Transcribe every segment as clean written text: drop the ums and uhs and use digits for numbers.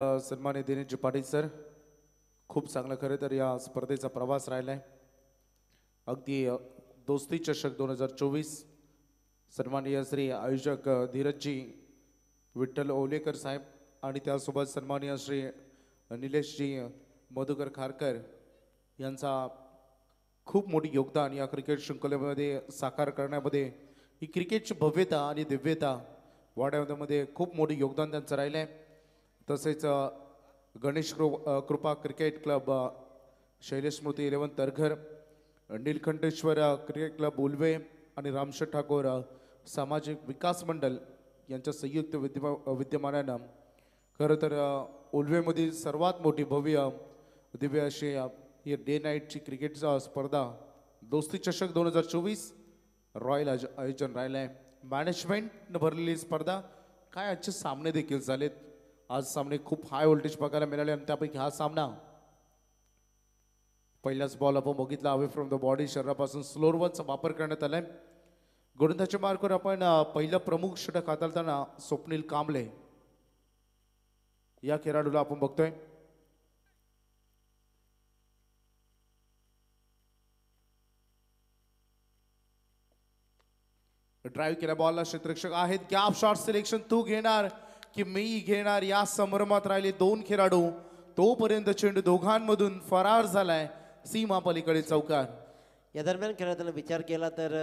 सन्मानित दिनेश पाटील सर, खूप चांगलं खरं तर या स्पर्धेचा प्रवास राहिलाय. अगदी दोस्ती चषक 2024 सन्माननीय श्री आयोजक धीरजजी विठ्ठल ओलेकर साहेब आणि त्यासोबत सन्माननीय श्री निलेशजी मधुकर खारकर यांचा खूप मोठी योगदान या क्रिकेट शृंखलेमध्ये साकार करण्यामध्ये. ही क्रिकेटची भव्यता आणि दिव्यता वाढवण्यामध्ये खूप मोठी योगदान त्यांचं राहिलं आहे. तसेच गणेश कृपा क्रिकेट क्लब, शैलेश स्मृती 11 तरघर, नीलकंठेश्वर क्रिकेट क्लब उल्वे आणि रामशेठ ठाकूर सामाजिक विकास मंडळ यांच्या संयुक्त विद्यमानानं खरं तर उल्वेमधील सर्वात मोठी भव्य दिव्य अशी ही डे नाईटची क्रिकेट स्पर्धा दोस्ती चषक 2024 रॉयल आयोजन राहिलं आहे. मॅनेजमेंटनं भरलेली स्पर्धा. काय आजचे सामने देखील झालेत. आज सामने खूप हाय व्होल्टेज बघायला मिळाले आणि त्यापैकी हा सामना पहिलाच बॉल आपण बघितला अवे फ्रॉम द बॉडी, शरीरापासून स्लोअर वनचा वापर करण्यात आलाय. गोलंदाजीच्या मार्कवर आपण पहिलं प्रमुख षटक हाताळताना स्वप्नील कांबळे या खेळाडूला आपण बघतोय. ड्राईव्ह केल्या बॉलला क्षेत्ररक्षक आहेत. गॅप शॉट सिलेक्शन तू घेणार की मी घेणार या संभ्रमात राहिले दोन खेळाडू. तोपर्यंत चेंडू दोघांमधून फरार झालाय सीमा पलीकडे चौकार. या दरम्यान खेळाडूला विचार केला तर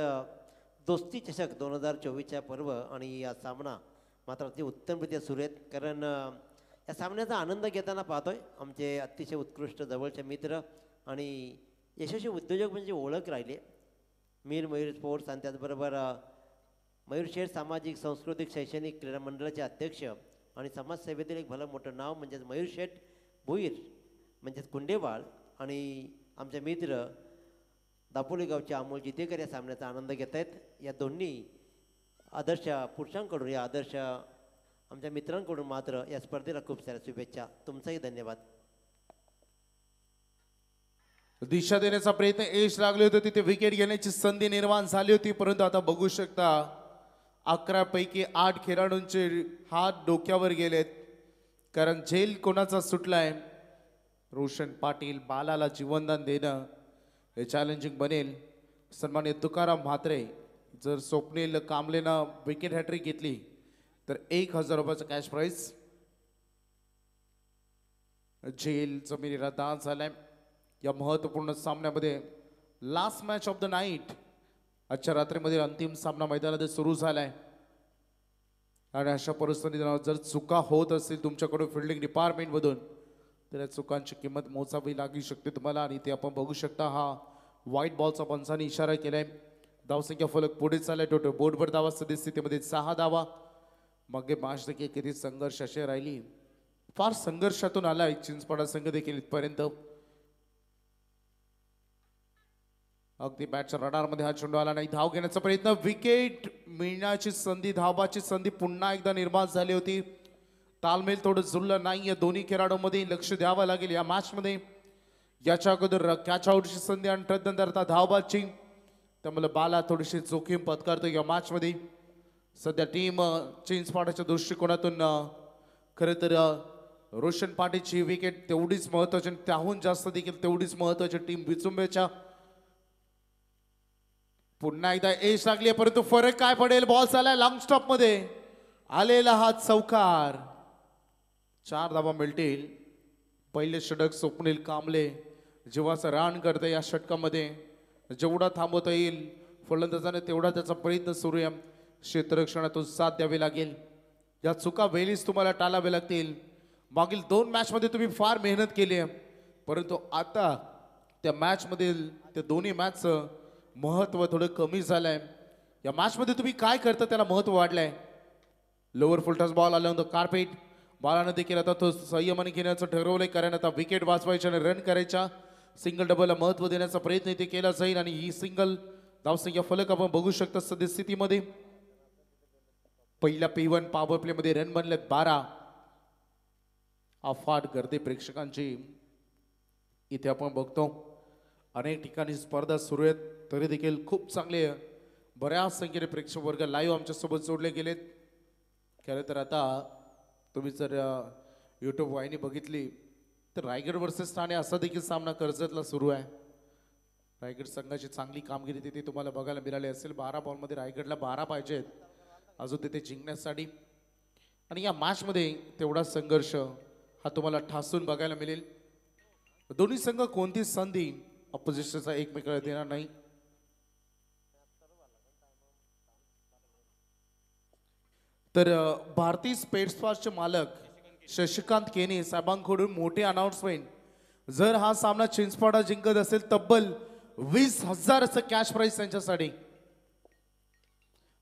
दोस्ती चषक 2024च्या पर्व आणि या सामना मात्र अति उत्तमरित्या सुरू आहेत. कारण या सामन्याचा आनंद घेताना पाहतोय आमचे अतिशय उत्कृष्ट जवळचे मित्र आणि यशस्वी उद्योजक म्हणजे ओळख राहिले. मीर मयूर स्पोर्ट्स आणि त्याचबरोबर मयूर शेठ सामाजिक सांस्कृतिक शैक्षणिक क्रीडा मंडळाचे अध्यक्ष आणि समाजसेवेतील एक भलं मोठं नाव म्हणजेच मयूर शेठ भुईर म्हणजेच कुंडेवाळ आणि आमचे मित्र दापोली गावचे अमोल जितेकर या सामन्याचा आनंद घेत आहेत. या दोन्ही आदर्श पुरुषांकडून या आदर्श आमच्या मित्रांकडून मात्र या स्पर्धेला खूप साऱ्या शुभेच्छा. तुमचाही धन्यवाद. दिशा देण्याचा प्रयत्न यश लागले होते. तिथे विकेट घेण्याची संधी निर्माण झाली होती, परंतु आता बघू शकता 11 पैकी 8 खेळाडूंचे हात डोक्यावर गेलेत. कारण झेल कोणाचा सुटलाय. रोशन पाटील बालाला जीवनदान देणं हे चॅलेंजिंग बनेल. सन्मान्य तुकाराम म्हात्रे, जर स्वप्नील कांबळेनं विकेट हॅट्रिक घेतली तर 1000 रुपयाचा कॅश प्राइज. झेल जमिनीला दान झालाय. या महत्त्वपूर्ण सामन्यामध्ये last match of the night आजच्या रात्रीमध्ये अंतिम सामना मैदानात सुरू झालाय. आणि अशा परिस्थितीत जर चुका होत असतील तुमच्याकडून फिल्डिंग डिपार्टमेंटमधून तर या चुकांची किंमत मोजावी लागू शकते तुम्हाला. आणि ते आपण बघू शकता हा व्हाईट बॉलचा पंचाने इशारा केलाय. धावसंख्या फलक पुढे चाललाय. टोटल बोर्डवर धावा सद्यस्थितीमध्ये 6 धावा. मागे मॅच देखील किती संघर्ष अशी राहिली. फार संघर्षातून आलाय चिंचपाडा संघ देखील इथपर्यंत. अगदी बॅटच्या रडारमध्ये हा चेंडू आला नाही. धाव घेण्याचा प्रयत्न, विकेट मिळण्याची संधी, धावाची संधी पुन्हा एकदा निर्माण झाली होती. तालमेल थोडं जुळलं नाही या दोन्ही खेळाडूंमध्ये. लक्ष द्यावं लागेल या मॅचमध्ये. याच्या अगोदर कॅच आउटची संधी आणि तदनंतर धावबाची, त्यामुळे बाला थोडीशी जोखीम पत्करतो या मॅचमध्ये. सध्या टीम चिंचपाडाच्या दृष्टिकोनातून खरं तर रोशन पाटीलची विकेट तेवढीच महत्वाची आणि त्याहून जास्त देखील तेवढीच महत्वाची टीम विचुंबेच्या. पुन्हा एकदा एश लागली, परंतु फरक काय पडेल. बॉल चालाय लॉंग स्टॉप मध्ये आलेला हा चौकार. 4 धावा मिळतील. पहिले षटक स्वप्नील कांबळे जीवाचं रान करते या षटकामध्ये. जेवढा थांबवता येईल फलंदाजाने तेवढा त्याचा प्रयत्न सुरू आहे. क्षेत्ररक्षणातून साथ द्यावी लागेल. या चुका वेळीच तुम्हाला टाळाव्या लागतील. मागील 2 मॅचमध्ये तुम्ही फार मेहनत केली आहे, परंतु आता त्या मॅचमधील त्या दोन्ही मॅचचं महत्त्व थोडं कमी झालंय. या मॅचमध्ये तुम्ही काय करता त्याला महत्त्व वाढलंय. लोअर फुलटॉस बॉल आल्यानंतर कार्पेट बॉलानं देखील आता तो संयमाने घेण्याचं ठरवलंय. कारण आता विकेट वाचवायच्या आणि रन करायच्या. सिंगल डबलला महत्त्व देण्याचा प्रयत्न इथे केला जाईल. आणि ही सिंगल धावसंख्या फलक आपण बघू शकता सद्यस्थितीमध्ये. पहिल्या P1 पॉवर प्लेमध्ये रन बनलेत 12. अफाट गर्दी प्रेक्षकांची इथे आपण बघतो. अनेक ठिकाणी स्पर्धा सुरू आहेत तरी देखील खूप चांगले बऱ्याच संख्येने प्रेक्षक वर्ग लाईव्ह आमच्यासोबत जोडले गेलेत. खरं तर आता तुम्ही जर यूट्यूब वाहिनी बघितली तर रायगड वर्सेस ठाणे असा देखील सामना कर्जतला सुरू आहे. रायगड संघाची चांगली कामगिरी तिथे तुम्हाला बघायला मिळाली असेल. 12 बॉलमध्ये रायगडला 12 पाहिजेत अजून तिथे जिंकण्यासाठी. आणि या मॅचमध्ये तेवढा संघर्ष हा तुम्हाला ठासून बघायला मिळेल. दोन्ही संघ कोणतीच संधी ऑपोजिशनचा एकमेकाला देणार नाही. तर भारतीय स्पेट्सफास्टचे मालक शशिकांत केने साहेबांकडून मोठे अनाउन्समेंट. जर हा सामना चिंचपाडा जिंकत असेल तब्बल 20,000चं कॅश प्राइस त्यांच्यासाठी.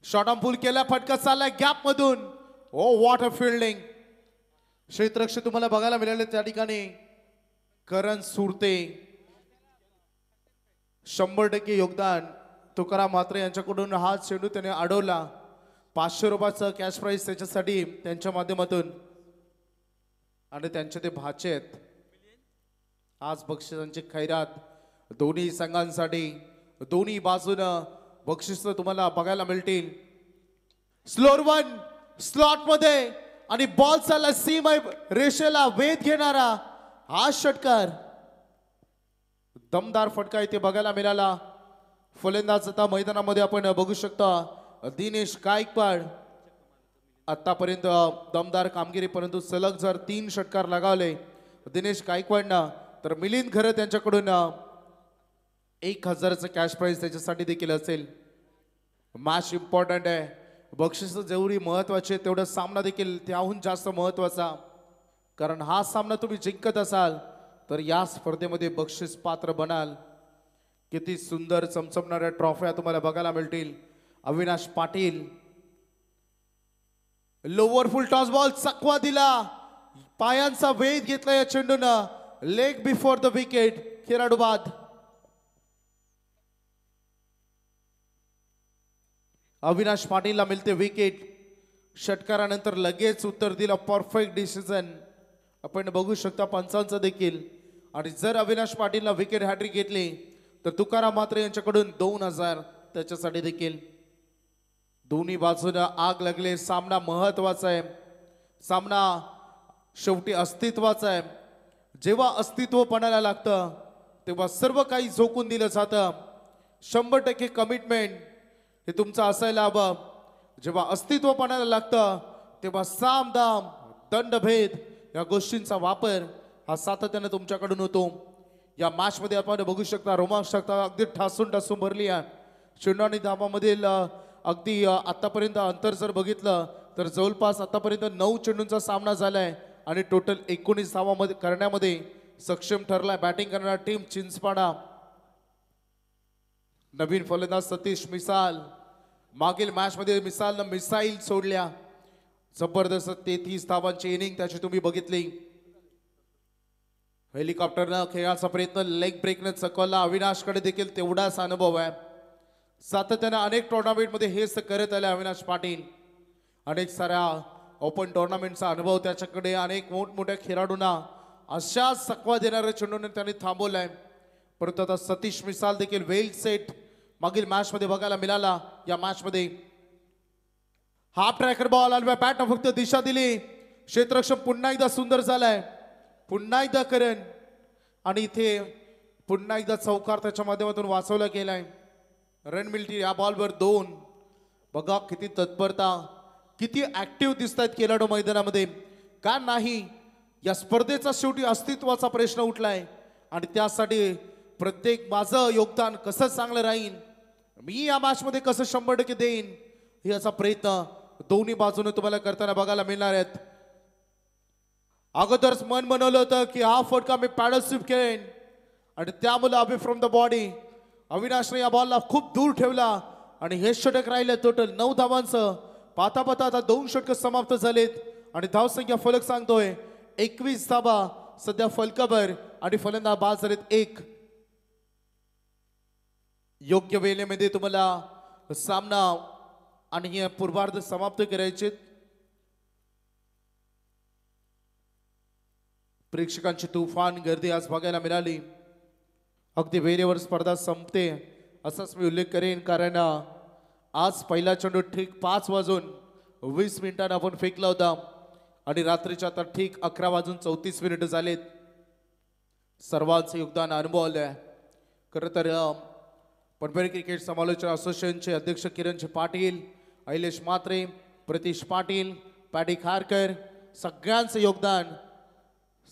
शॉट ऑन पूल केला, फटका चाललाय गॅप मधून. ओ व्हॉट अ फिल्डिंग. क्षेत्ररक्षक तुम्हाला बघायला मिळाले त्या ठिकाणी करण सुरते. 100% योगदान तुकाराम म्हात्रे यांच्याकडून हा चेंडू त्याने अडवला. 500 रुपयाचं कॅश प्राइस त्याच्यासाठी त्यांच्या माध्यमातून. आणि त्यांचे ते भाचे आहेत. आज बक्षिसांची खैरात दोन्ही संघांसाठी दोन्ही बाजूनं बक्षीस तुम्हाला बघायला मिळतील. स्लोअर वन स्लॉट मध्ये आणि बॉल चालला सीमा रेषेला वेध घेणारा हा षटकार. दमदार फटका इथे बघायला मिळाला. फलंदाज आता मैदानामध्ये आपण बघू शकता दिनेश गायकवाड. आतापर्यंत दमदार कामगिरी, परंतु सलग जर 3 षटकार लगावले दिनेश गायकवाडनं तर मिलिंद खरं त्यांच्याकडून 1,000चं कॅश प्राइस त्याच्यासाठी देखील असेल. मॅच इम्पॉर्टंट आहे. बक्षीस जेवढी महत्वाची आहे तेवढा सामना देखील त्याहून जास्त महत्वाचा. कारण हा सामना तुम्ही जिंकत असाल तर या स्पर्धेमध्ये बक्षीस पात्र बनाल. किती सुंदर चमचमणाऱ्या ट्रॉफ्या तुम्हाला बघायला मिळतील. Avinash Patil lower full toss ball चकवा दिला. पायांचा वेध घेतला या चेंडूनं. Leg before the wicket. खेळाडू बाद. अविनाश पाटीलला मिळते विकेट. षटकारानंतर लगेच उत्तर दिलं. परफेक्ट डिसिजन आपण बघू शकता पंचांचं देखील. आणि जर अविनाश पाटीलला विकेट हॅट्रिक घेतली तर तुकाराम म्हात्रे यांच्याकडून 2,000 त्याच्यासाठी देखील. दोन्ही बाजूला आग लागले. सामना महत्वाचा आहे. सामना शेवटी अस्तित्वाचा आहे. जेव्हा अस्तित्व पणाला लागतं तेव्हा सर्व काही झोकून दिलं जातं. 100% कमिटमेंट हे तुमचं असायला हवं. जेव्हा अस्तित्व पणाला लागतं तेव्हा सामदाम दंडभेद या गोष्टींचा वापर हा सातत्याने तुमच्याकडून होतो. या मॅच मध्ये आपण बघू शकता रोमांचकता अगदी ठासून ठासून भरली आहे. चेंडू आणि धावामधील अगदी आतापर्यंत अंतर जर बघितलं तर जवळपास आतापर्यंत 9 चेंडूंचा सामना झालाय आणि टोटल 19 धावा करण्यामध्ये सक्षम ठरलाय बॅटिंग करणारा टीम चिंचपाडा. नवीन फलंदाज सतीश मिसाल. मागील मॅच मध्ये मिसालनं मिसाईल सोडल्या. जबरदस्त 33 धावांची इनिंग त्याची तुम्ही बघितली. हेलिकॉप्टरनं खेळाचा प्रयत्न लेग ब्रेकनं चकवला. अविनाशकडे देखील तेवढाच अनुभव आहे. सातत्यानं अनेक टुर्नामेंटमध्ये हेच करत आले अविनाश पाटील. अनेक साऱ्या ओपन टुर्नामेंटचा अनुभव त्याच्याकडे. अनेक मोठमोठ्या खेळाडूंना अशा चकवा देणाऱ्या चेंडूने त्यांनी थांबवलाय. परंतु आता सतीश मिसाल देखील वेल सेट मागील मॅच मध्ये बघायला मिळाला. या मॅच मध्ये हाफ ट्रॅकर बॉल आला. बॅटनं फक्त दिशा दिली. क्षेत्ररक्षक पुन्हा एकदा सुंदर झालाय. पुन्हा एकदा करण आणि इथे पुन्हा एकदा चौकार त्याच्या माध्यमातून वाचवला गेलाय. रन मिळतील या बॉलवर 2. बघा किती तत्परता, किती ऍक्टिव्ह दिसत आहेत खेळाडू मैदानामध्ये. का नाही या स्पर्धेचा शेवटी अस्तित्वाचा प्रश्न उठलाय आणि त्यासाठी प्रत्येक माझं योगदान कसं चांगलं राहील, मी या मॅच मध्ये कसं 100% देईन याचा प्रयत्न दोन्ही बाजूने तुम्हाला करताना बघायला मिळणार आहेत. अगोदरच मन बनवलं होतं की हा फटका मी पॅडल स्वीप खेळेन आणि त्यामुळे अबे फ्रॉम द बॉडी अविनाशने या बॉलला खूप दूर ठेवला आणि हे षटक राहिलं. टोटल 9 धावांचं. पाहता पाहता आता 2 षटक समाप्त झालेत आणि धावसंख्या फलक सांगतोय 21 धावा सध्या फलकावर आणि फलंदाज बाद झालेत 1. योग्य वेळेमध्ये तुम्हाला सामना आणि हे पूर्वार्ध समाप्त करायचे. प्रेक्षकांची तुफान गर्दी आज बघायला मिळाली. अगदी वेळेवर स्पर्धा संपते असाच मी उल्लेख करेन, कारण आज पहिला चेंडू ठीक 5 वाजून 20 मिनिटांना आपण फेकला होता आणि रात्रीच्या आता ठीक 11:34 झालेत. सर्वांचं योगदान अनुभवलंय. खरं तर पनवेल क्रिकेट समालोचन असोसिएशनचे अध्यक्ष किरणजी पाटील, ऐलेश म्हात्रे, प्रतीश पाटील, पॅडी खारकर सगळ्यांचं योगदान,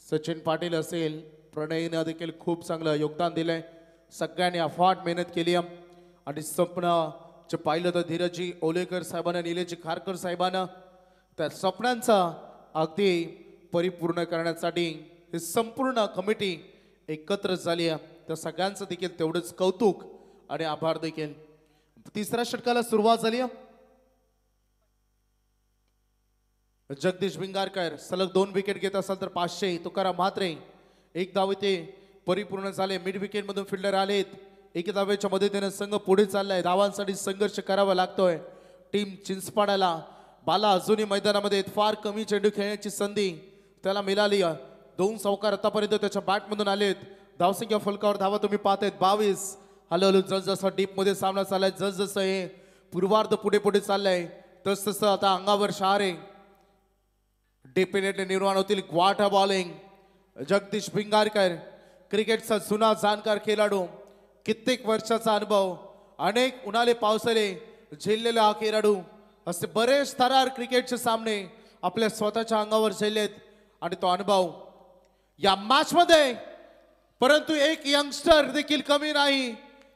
सचिन पाटील असेल, प्रणयनं देखील खूप चांगलं योगदान दिलंय. सगळ्यांनी अफाट मेहनत केली आहे. आणि स्वप्नाचे पाहिलं तर धीरजी ओलेकर साहेबांना, निलेशजी खारकर साहेबांना त्या स्वप्नांचा अगदी परिपूर्ण करण्यासाठी ही संपूर्ण कमिटी एकत्र झाली आहे. त्या सगळ्यांचं देखील तेवढंच कौतुक आणि आभार देखील. तिसऱ्या षटकाला सुरुवात झाली आहे. जगदीश भिंगारकर सलग 2 विकेट घेत असाल तर 500. तुकाराम म्हात्रे 1 धाव ते परिपूर्ण झाले. मिड विकेट मधून फिल्डर आलेत. 1 धावेच्या मदतीने संघ पुढे चाललाय. धावांसाठी संघर्ष करावा लागतोय. टीम चिंचपाडाला बाला अजूनही मैदानामध्ये फार कमी चेंडू खेळण्याची संधी त्याला मिळाली. 2 चौकार आतापर्यंत त्याच्या बॅटमधून आलेत. धावसंख्या फलकावर धावा तुम्ही पाहतायत 22. हळूहळू जसजसा डीप मध्ये सामना चाललाय, जसजसं हे पूर्वार्ध पुढे पुढे चाललंय तस तसं आता अंगावर शहारे डेफिनेटली निर्माण होतील. ग्वाटा बॉलिंग जगदीश भिंगारकर क्रिकेटचा जुना जाणकार खेळाडू, कित्येक वर्षाचा अनुभव, अनेक उन्हाळे पावसाळे झेललेला हा खेळाडू. असे बरेच थरार क्रिकेटचे सामने आपल्या स्वतःच्या अंगावर झेललेत आणि तो अनुभव या मॅच मध्ये. परंतु एक यंगस्टर देखील कमी नाही.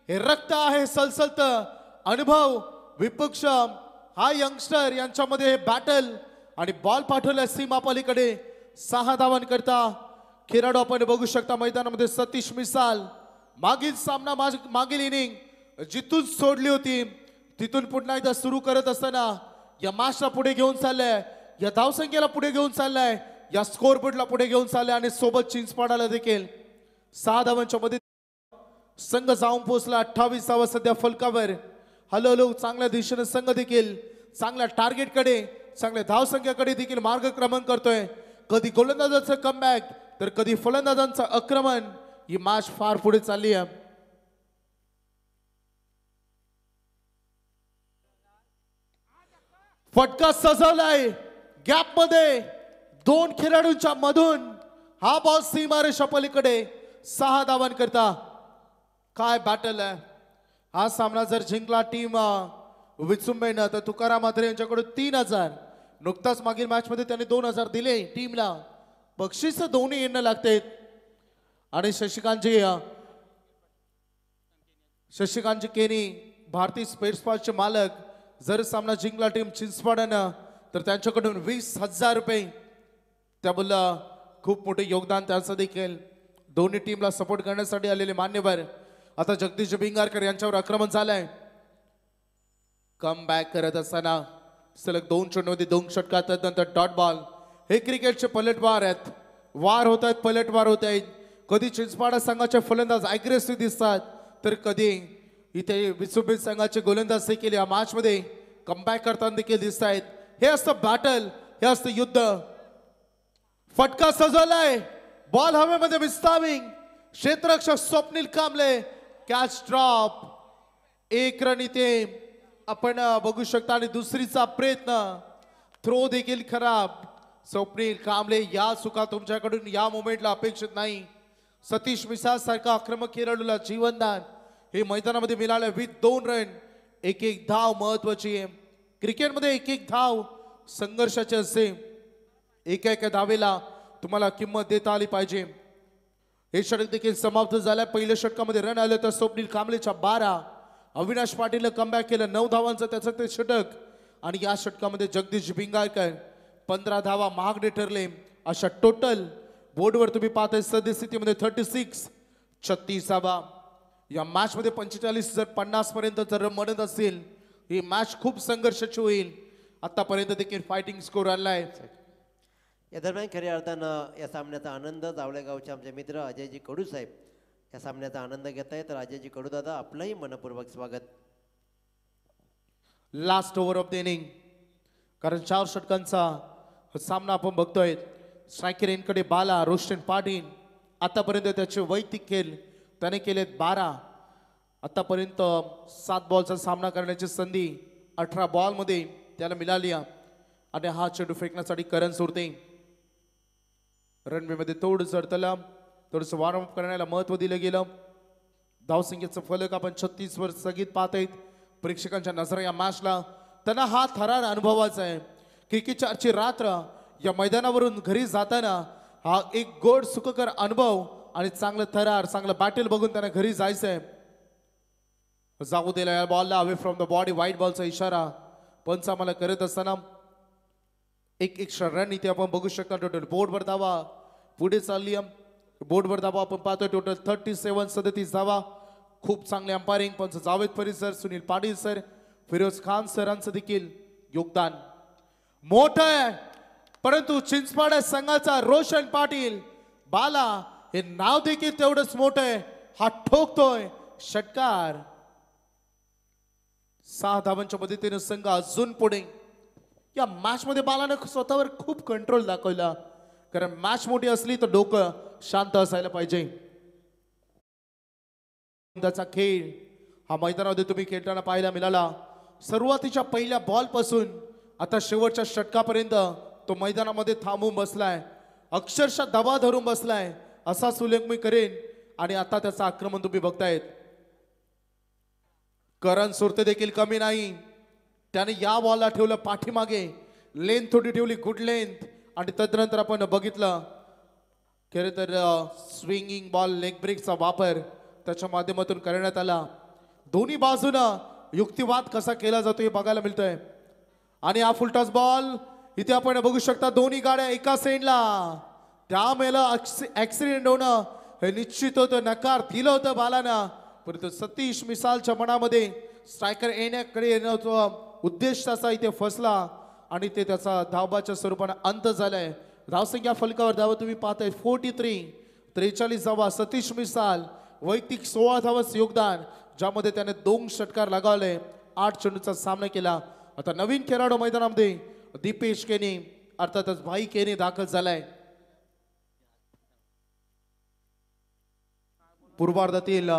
हे रक्त आहे सलसलत अनुभव विपक्ष हा यंगस्टर यांच्यामध्ये हे बॅटल आणि बॉल पाठवल्या सीमा पलीकडे 6 धावांकरता खेळाडू आपण बघू शकता मैदानामध्ये. सतीश मिसाल मागील सामना मागील इनिंग जिथून सोडली होती तिथून पुन्हा एकदा सुरू करत असताना या मॅचला पुढे घेऊन चाललाय, या धावसंख्येला पुढे घेऊन चाललाय, या स्कोर बोर्डला पुढे घेऊन चाललाय आणि सोबत चिंचपाडाला देखील 6 धावांच्या मध्ये संघ जाऊन पोहोचला. 28 धावा सध्या फलकावर. हळूहळू चांगल्या दिशेने संघ देखील चांगल्या टार्गेटकडे, चांगल्या धावसंख्येकडे देखील मार्गक्रमण करतोय. कधी गोलंदाजाचं कमबॅक तर कधी फलंदाजांचं आक्रमण. ही मॅच फार पुढे चालली आहे. फटका सजवलाय गॅप मध्ये 2 खेळाडूंच्या मधून. हा बॉल सीमारेषा पलीकडे 6 धावांकरता. काय बॅटल आहे. हा सामना जर जिंकला टीम विचुंबेनं तर तुकाराम म्हात्रे यांच्याकडून 3000, नुकताच मागील मॅच मध्ये त्यांनी 2000 दिले टीमला. बक्षीस दोन्ही येणं लागते. आणि शशिकांतजी केनी भारतीय स्पेअर पार्टचे मालक, जर सामना जिंकला टीम चिंचपाडानं तर त्यांच्याकडून 20,000 रुपये. त्याबद्दल खूप मोठे योगदान त्यांचं देखील. दोन्ही टीमला सपोर्ट करण्यासाठी आलेले मान्यवर. आता जगदीश भिंगारकर यांच्यावर आक्रमण झालंय. कम बॅक करत असताना सलग 2 चेंडूमध्ये 2 षटकार, त्यानंतर डॉट बॉल. हे क्रिकेटचे पलटवार आहेत. वार होत आहेत, पलटवार होत आहेत. कधी चिंचपाडा संघाचे फलंदाज अग्रेसिव्ह दिसतात तर कधी इथे विसुबीत संघाचे गोलंदाज देखील या मॅच मध्ये कमबॅक करताना देखील दिसत आहेत. हे असतं बॅटल, हे असतं युद्ध. फटका सजवलाय, बॉल हवेमध्ये विस्ताविंग. क्षेत्ररक्षक Swapnil Kamble catch drop. 1 run इथे आपण बघू शकता आणि दुसरीचा प्रयत्न. थ्रो देखील खराब. स्वप्नील कांबळे या चुका तुमच्याकडून या मोमेंटला अपेक्षित नाही. सतीश मिसाळ सारखा आक्रमक खेळाडूला जीवनदान हे मैदानामध्ये मिळालं विथ 2 रन. 1-1 धाव महत्वाची आहे क्रिकेटमध्ये. 1-1 धाव संघर्षाचे असते. एका धावेला तुम्हाला किंमत देता आली पाहिजे. हे षटक देखील समाप्त झालं. पहिल्या षटकामध्ये रन आले तर स्वप्नील कांबळेच्या 12, अविनाश पाटीलने कमबॅक केलं 9 धावांचं त्याचं ते षटक. आणि या षटकामध्ये जगदीश भिंगारकर 15 धावा महागडे ठरले. अशा टोटल बोर्डवर तुम्ही पाहताय सद्यस्थितीमध्ये 36, 36 धावा. या मॅच मध्ये 45 जर 50 पर्यंत जर म्हणत असेल ही मॅच खूप संघर्षाची होईल. आतापर्यंत देखील फायटिंग स्कोर आणलाय. या दरम्यान खऱ्या अर्थानं या सामन्याचा आनंद जावळे गावचे आमचे मित्र अजयजी कडू साहेब या सामन्याचा आनंद घेत आहेत. तर अजयजी कडू दादा आपलंही मनपूर्वक स्वागत. Last over of the inning. कारण 4 षटकांचा सामना आपण बघतोय. स्ट्रायकर एनकडे बाला, रोशन पाटील आतापर्यंत त्याचे वैयक्तिक खेळ त्याने केलेत 12. आतापर्यंत 7 बॉलचा सामना करण्याची संधी 18 बॉलमध्ये त्याला मिळाली. आणि हा चेंडू फेकण्यासाठी करण सुरते रणवेमध्ये थोडं चढतलं थोडंसं वॉर्मअप करण्याला महत्व दिलं गेलं. धावसंख्येचं फलक आपण 36 वर स्थगित पाहत आहेत. प्रेक्षकांच्या नजर या मॅचला त्यांना हा थरार अनुभवाचा आहे. क्रिकेटची आजची रात्र या मैदानावरून घरी जाताना हा एक गोड सुखकर अनुभव आणि चांगलं थरार चांगलं बॅटल बघून त्यांना घरी जायचंय. जाऊ दिला या बॉलला away from the body white बॉलचा इशारा पंच आम्हाला करत असताना एक एक्स्ट्रा रन इथे आपण बघू शकता. टोटल बोर्डवर धावा पुढे चालली बोर्डवर धावा आपण पाहतोय टोटल 37 धावा. खूप चांगले अंपायरिंग पंच जावेद फरीद सर सुनील पाटील सर फिरोज खान सरांचं देखील योगदान मोठं आहे. परंतु चिंचपाड संघाचा रोशन पाटील बाला हे नाव देखील तेवढंच मोठं आहे. हा ठोकतोय षटकार. 6 धावांच्या मदतीने संघ अजून पुढे. या मॅच मध्ये बालानं स्वतःवर खूप कंट्रोल दाखवला कारण मॅच मोठी असली तर डोकं शांत असायला पाहिजे. त्याचा खेळ हा मैदानामध्ये तुम्ही खेळताना पाहायला मिळाला. सुरुवातीच्या पहिल्या बॉल पासून आता शेवटच्या षटकापर्यंत तो मैदानामध्ये थांबून बसलाय. अक्षरशः दबा धरून बसलाय असा सुलेख मी करेन. आणि आता त्याचं आक्रमण तुम्ही बघतायत. करण सुरते देखील कमी नाही. त्याने या बॉलला ठेवलं पाठीमागे. लेंथ थोडी ठेवली गुड लेंथ. आणि तदनंतर आपण बघितलं खरं तर स्विंगिंग बॉल लेग ब्रेकचा वापर त्याच्या माध्यमातून करण्यात आला. दोन्ही बाजूनं युक्तिवाद कसा केला जातो हे बघायला मिळतंय. आणि हा फुलटॉस बॉल इथे आपण बघू शकता दोन्ही गाड्या एका सेंडला. त्यामुळे ऍक्सिडेंट होणं हे निश्चित होतं. नकार दिलं होतं बालानं. परंतु सतीश मिसालच्या मनामध्ये स्ट्रायकर येण्याकडे येण्याचा उद्देश त्याचा इथे फसला आणि ते त्याचा धावाच्या स्वरूपाने अंत झालाय. धावसंख्या फलकावर धावा तुम्ही पाहताय 43 धावा. सतीश मिसाल वैयक्तिक 16 धावांचं योगदान ज्यामध्ये त्याने 2 षटकार लगावले 8 चेंडूचा सामना केला. आता नवीन खेळाडू मैदानामध्ये दीपेश केनी अर्थातच भाई केनी दाखल झालाय. पूर्वार्धातील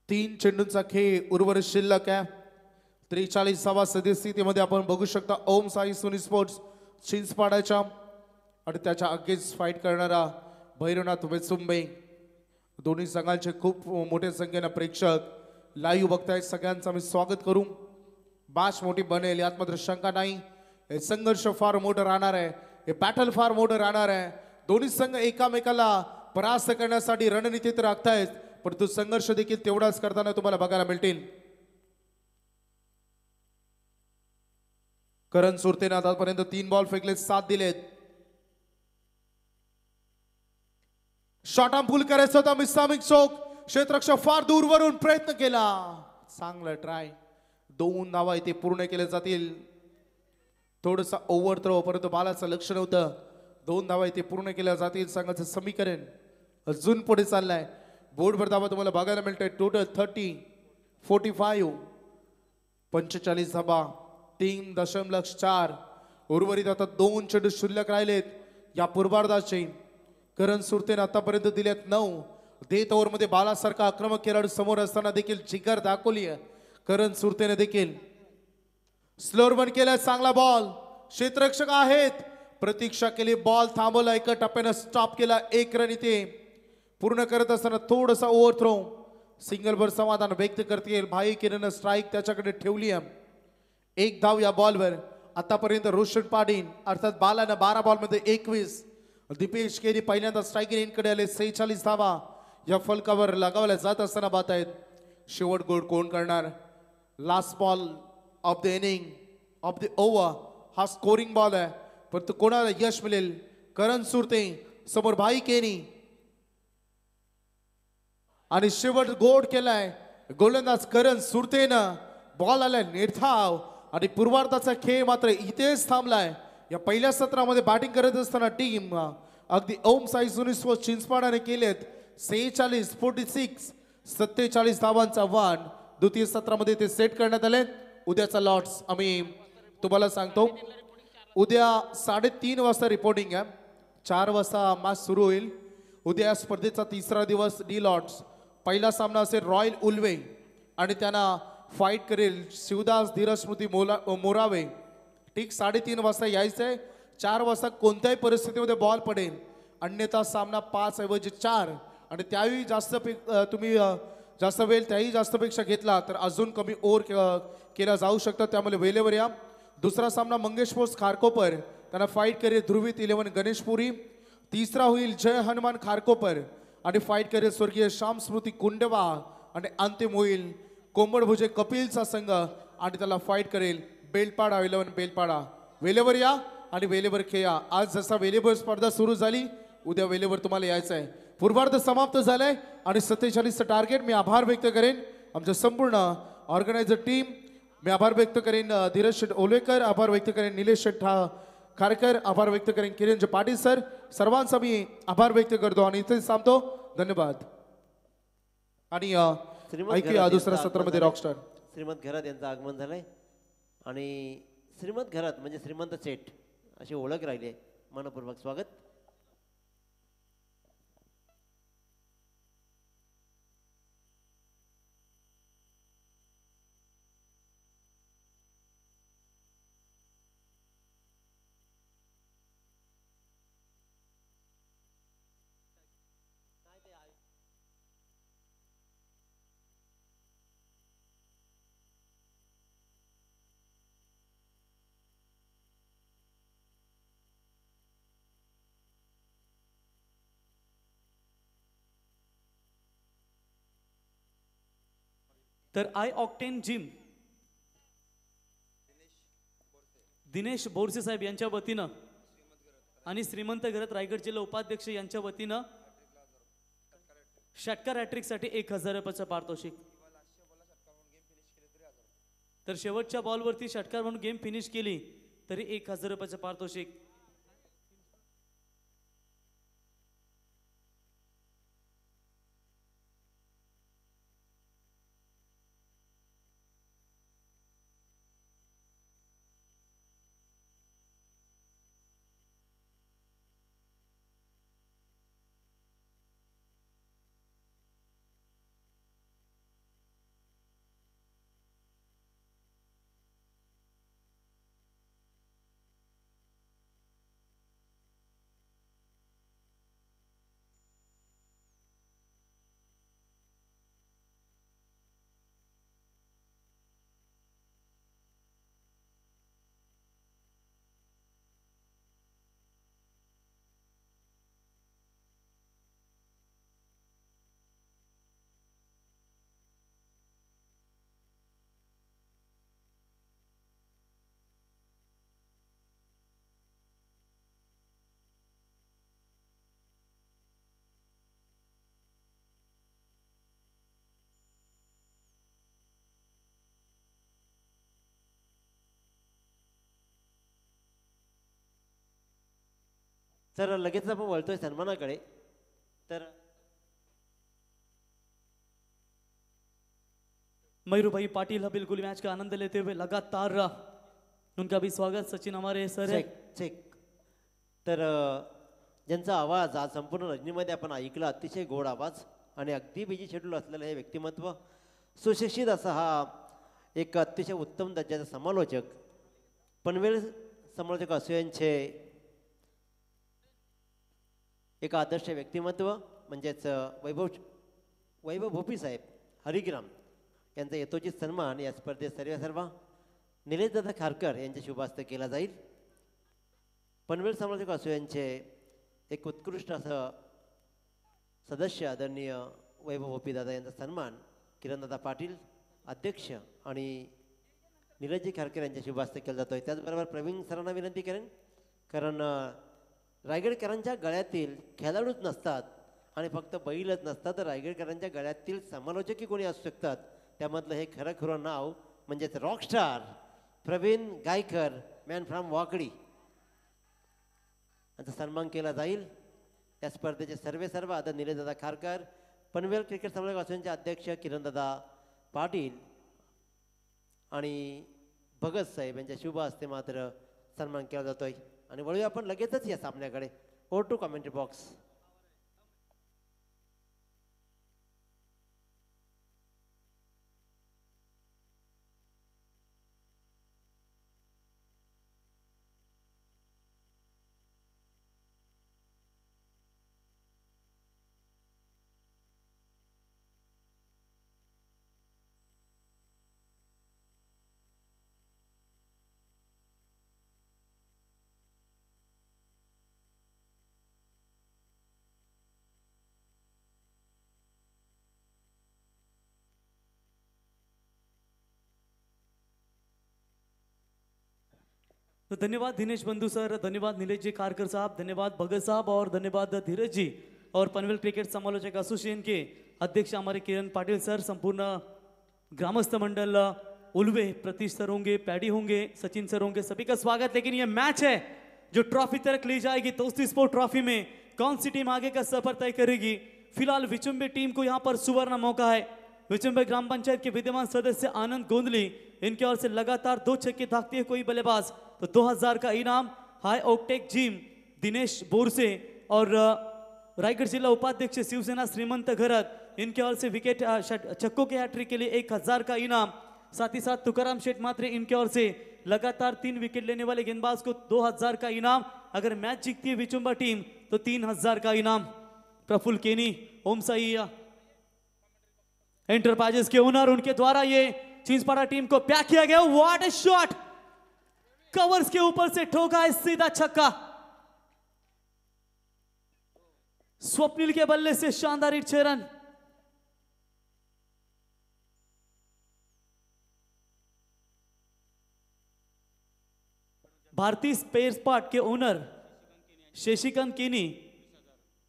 3 चेंडूंचा खेळ उर्वरित शिल्लक आहे. 43 सदस्यतेमध्ये आपण बघू शकता ओम साई सोनी स्पोर्ट्स चिंचपाडाच्या आणि त्याच्या अगेन्स्ट फाईट करणारा भैरवनाथ वेचुंबे. दोन्ही संघांचे खूप मोठ्या संख्येनं प्रेक्षक लाईव्ह बघतायत. सगळ्यांचं मी स्वागत करू. मॅच मोठी बनेल यात मात्र शंका नाही. हे संघर्ष फार मोठं राहणार आहे. हे बॅटल फार मोठं राहणार आहे. दोन्ही संघ एकामेकाला परास्त करण्यासाठी रणनीतीत राखतायत. परंतु संघर्ष देखील तेवढाच करताना तुम्हाला बघायला मिळतील. करण सुरतेने आतापर्यंत 3 बॉल फेकले 7 दिलेत. शॉट आर्म पुल करायचा होता मिसामिक चौक. क्षेत्ररक्षक फार दूरवरून प्रयत्न केला. चांगला ट्राय. 2 धावा इथे पूर्ण केले जातील. थोडंसं ओव्हर थ्रो परंतु बालाचं लक्ष नव्हतं. 2 धावा इथे पूर्ण केल्या जातील. संघाचं समीकरण अजून पुढे चाललंय. बोर्डवर धावा तुम्हाला बघायला मिळतंय टोटल 45 45 धावा 3.4. उर्वरित आता 2 चेंडू शिल्लक राहिलेत या पूर्वार्धाचे. करण सुरतेने आतापर्यंत दिल्यात 9. देत ओव्हरमध्ये बालासारखा आक्रमक खेळाडू समोर असताना देखील जिगर दाखवली आहे. करण सुरतेने देखील स्लोअर बन केलाय. चांगला बॉल. क्षेत्ररक्षक आहेत. प्रतीक्षा केली. बॉल थांबवला. एका टप्प्यानं स्टॉप केला. 1 रन इथे पूर्ण करत असताना थोडासा ओव्हर थ्रो. सिंगलवर समाधान व्यक्त करतील. भाई किरण स्ट्राईक त्याच्याकडे ठेवली आहे. 1 धाव या बॉलवर. आतापर्यंत रोशन पाटील अर्थात बालानं 12 बॉलमध्ये 21. दीपेश केनी पहिल्यांदा स्ट्राईक रेंजकडे आले. 46 धावा या फलकावर लगावल्या जात असताना बात आहेत. शेवट गोल कोण करणार. Last ball of the inning of the over हा स्कोरिंग बॉल आहे. परंतु कोणाला यश मिळेल. करण सुरते समोर भाई केनी आणि शेवट गोड केलाय गोलंदाज करण सुरतेनं. बॉल आलाय निर्धाव आणि पूर्वार्धाचा खेळ मात्र इथेच थांबलाय. या पहिल्या सत्रामध्ये बॅटिंग करत असताना टीम अगदी ओम साई सोनी स्पोर्ट्स चिंचपाडाने केलेत 47 धावांचा आव्हान. द्वितीय सत्रामध्ये ते सेट करण्यात आले. उद्याचा लॉट्स आम्ही तुम्हाला सांगतो. उद्या 3:30 वाजता रिपोर्टिंग आहे. 4 वाजता मॅच सुरू होईल. उद्या स्पर्धेचा 3रा दिवस डी लॉट्स. पहिला सामना असेल रॉयल उल्वे आणि त्यांना फाईट करेल शिवदास धीरज स्मृती मोरावे. ठीक 3:30 वाजता यायचं आहे. 4 वाजता कोणत्याही परिस्थितीमध्ये बॉल पडेल, अन्यथा सामना 5 ऐवजी 4 आणि त्यावेळी तुम्ही जास्त वेळ त्याही जास्तपेक्षा घेतला तर अजून कमी ओव्हर केला जाऊ शकतं. त्यामुळे वेळेवर या. दुसरा सामना मंगेश स्पोर्ट्स खारकोपर, त्यांना फाईट करिअर ध्रुवीत 11 गणेशपुरी. तिसरा होईल जय हनुमान खारकोपर आणि फाईट करिअर स्वर्गीय श्याम स्मृती कुंडवा. आणि अंतिम होईल कोंबडभुजे कपिलचा संघ आणि त्याला फाईट करेल बेलपाडा 11 बेलपाडा. वेळेवर या आणि वेळेवर खेळा. आज जसा वेळेवर स्पर्धा सुरू झाली, उद्या वेळेवर तुम्हाला यायचं आहे. पूर्वार्ध समाप्त झालाय आणि 47चं टार्गेट. मी आभार व्यक्त करेन आमच्या संपूर्ण ऑर्गनायझर टीम. मी आभार व्यक्त करेन धीरज शेठ ओलेकर, आभार व्यक्त करेन निलेश शेठ खारकर, आभार व्यक्त करेन किरणजी पाटील सर. सर्वांचा मी आभार व्यक्त करतो आणि इथे थांबतो. धन्यवाद. आणि ऐकूया दुसऱ्या सत्रामध्ये रॉकस्टार श्रीमंत घरात यांचं आगमन झालंय आणि श्रीमंत घरात म्हणजे श्रीमंत सेठ अशी ओळख राहिली आहे. मनपूर्वक स्वागत. तर I octane gym Dinesh Borse साहेब यांच्या वतीनं आणि श्रीमंत घरात रायगड जिल्हा उपाध्यक्ष यांच्या वतीनं षटकार हॅट्रिकसाठी 1000 रुपयाचं पारितोषिक. तर शेवटच्या बॉलवरती षटकार म्हणून गेम फिनिश केली तरी 1000 रुपयाचं पारितोषिक. तर लगेच आपण वळतोय सन्मानाकडे. तर मयूरभाई पाटिल बिल्कुल मैच का आनंद लेते हुए लगातार उनका भी स्वागत. सचिन हमारे सर है. चेक. तर ज्यांचा आवाज आज संपूर्ण रजनीमध्ये आपण ऐकला, अतिशय गोड आवाज आणि अगदी बिजी शेड्यूल असलेलं हे व्यक्तिमत्व, सुशिक्षित असा हा एक अतिशय उत्तम दर्जाचा समालोचक, पनवेल समालोचक असोयांचे एक आदर्श व्यक्तिमत्व म्हणजेच वैभव भोपी साहेब हरिग्राम यांचा यथोचित सन्मान या स्पर्धेत सर्व निलेशदादा खारकर यांच्या शुभ हस्ते केला जाईल. पनवेल समालोचक असोयांचे एक उत्कृष्ट असं सदस्य आदरणीय वैभव भोपी दादा यांचा सन्मान किरणदादा पाटील अध्यक्ष आणि निलेशजी खारकर यांच्या शुभ हस्ते केला जातोय. त्याचबरोबर प्रवीण सरांना विनंती करेन, कारण रायगडकरांच्या गळ्यातील खेळाडूच नसतात आणि फक्त बैलच नसतात, तर रायगडकरांच्या गळ्यातील समालोचकही कोणी असू शकतात. त्यामधलं हे खरं नाव म्हणजेच rockstar Praveen Gaikar, man from Wakadi यांचा सन्मान केला जाईल. या स्पर्धेचे सर्व आदर निलेशदादा खारकर, पनवेल क्रिकेट समालोचक असोसिएशनचे अध्यक्ष किरणदादा पाटील आणि भगत साहेब यांच्या शुभ हस्ते मात्र सन्मान केला जातोय. आणि वळूया आपण लगेचच या सामन्याकडे. Over to commentary box. तो धन्यवाद दिनेश बंधु सर, धन्यवाद नीलेश जी कारकर साहब, धन्यवाद भगत साहब और धन्यवाद धीरज जी और पनवेल क्रिकेट समालोचक एसोसिएशन के अध्यक्ष हमारे किरण पाटिल सर, संपूर्ण ग्रामस्थ मंडल उल्वे, प्रतीश सर होंगे, पैडी होंगे, सचिन सर होंगे, सभी का स्वागत। लेकिन ये मैच है जो ट्रॉफी तक ले जाएगी। दोस्ती स्पोर्ट ट्रॉफी में कौन सी टीम आगे का सफर तय करेगी? फिलहाल विचुंबे टीम को यहाँ पर सुवर्ण मौका है। विचुंबे ग्राम पंचायत के विद्यमान सदस्य आनंद गोंदली, इनके ओर से लगातार 2 छक्के दागते हैं कोई बल्लेबाज, तो 2000 का इनाम। High octane gym Dinesh Borse और रायगढ़ जिला उपाध्यक्ष शिवसेना श्रीमंत घरत, इनके ओर से विकेट छक्कों के हैट्रिक के लिए 1000 का इनाम। साथ ही साथ तुकाराम शेठ मात्रे, इनके ओर से लगातार 3 विकेट लेने वाले गेंदबाज को 2000 का इनाम। अगर मैच जीतती है विचुंबा टीम तो 3000 का इनाम। प्रफुल्ल केनी, ओम साई एंटरप्राइजेस के ओनर, उनके द्वारा ये चिंचपाड़ा टीम को पैक किया गया। व्हाट अ शॉट, कवर्स के ऊपर से ठोका है सीधा छक्का। स्वप्निल के बल्ले से शानदार हिट 6 रन। भारतीय स्पेयर पार्ट के ओनर शशिकांत केनी,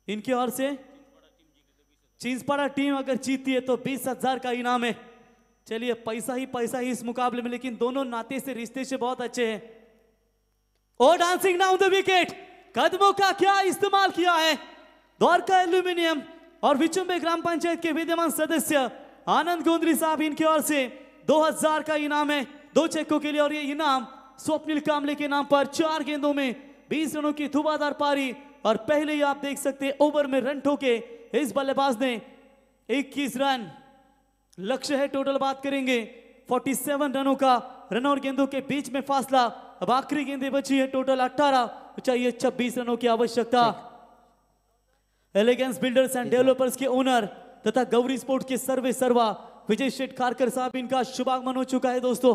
इनकी ओर से चिंचपाड़ा टीम अगर जीतती है तो 20,000 का इनाम है। चलिए पैसा ही इस मुकाबले में, लेकिन दोनों नाते से रिश्ते से बहुत अच्छे हैं। और डांसिंग डाउन द विकेट, कदमों का क्या इस्तेमाल किया है द्वारका एल्यूमिनियम और विचुंबे ग्राम पंचायत के विद्यमान सदस्य आनंद गोंदली साहब, इनकी ओर से 2000 का इनाम है 2 छक्कों के लिए। और ये इनाम स्वप्निल कामले के नाम पर 4 गेंदों में 20 रनों की धुआंधार पारी। और पहले ही आप देख सकते हैं ओवर में रन ठोके इस बल्लेबाज ने 21 रन। लक्ष्य है टोटल बात करेंगे 47 रनों का, रन और गेंदों के बीच में फासला। अब आखिरी गेंदें बची है टोटल 18, चाहिए 26 रनों की आवश्यकता। एलिगेंस बिल्डर्स एंड डेवलपर्स के ओनर तथा गौरी स्पोर्ट्स के सर्वा विजय शेठ खारकर साहब, इनका शुभागमन हो चुका है दोस्तों।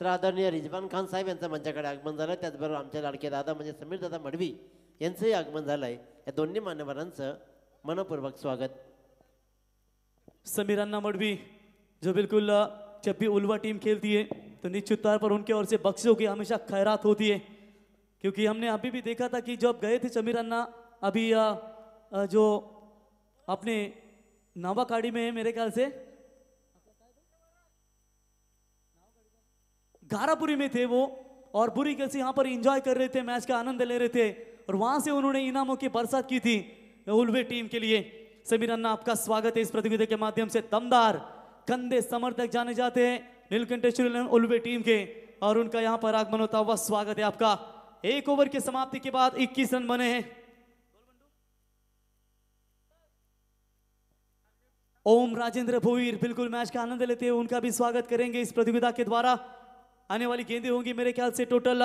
तर आदरणीय रिजवान खान साहेब यांचं मंचाकडे आगमन झालं, त्याचबरोबर आमचे लाडके दादा म्हणजे समीर दादा मडवी यांचंही आगमन झालंय। या दोन्ही मान्यवरांचं मनपूर्वक स्वागत। समीर अन्ना मडवी जो बिल्कुल जब भी उल्वा टीम खेलती है तो निश्चित तौर पर उनके ओर से बख्शों की हमेशा खैरात होती है, क्योंकि हमने अभी भी देखा था कि जब गए थे समीर अन्ना अभी जो अपने नावाकाड़ी में है मेरे ख्याल से घारापुरी में थे वो, और बुरी कैसे यहाँ पर एंजॉय कर रहे थे, मैच का आनंद ले रहे थे, और वहां से उन्होंने इनामों की बरसात की थी उल्वे टीम के लिए। समीर अन्ना आपका स्वागत है इस प्रतियोगिता के माध्यम से। दमदार कंधे समर्थक जाने जाते हैं नीलकंठेश्वरी उल्वे टीम के, और उनका यहाँ पर आगमन होता हुआ स्वागत है आपका। 1 ओवर की समाप्ति के बाद 21 रन बने हैं। ओम राजेंद्र भोईर बिल्कुल मैच का आनंद लेते हैं, उनका भी स्वागत करेंगे इस प्रतियोगिता के द्वारा। आने वाली गेंदें होंगी मेरे ख्याल से टोटल,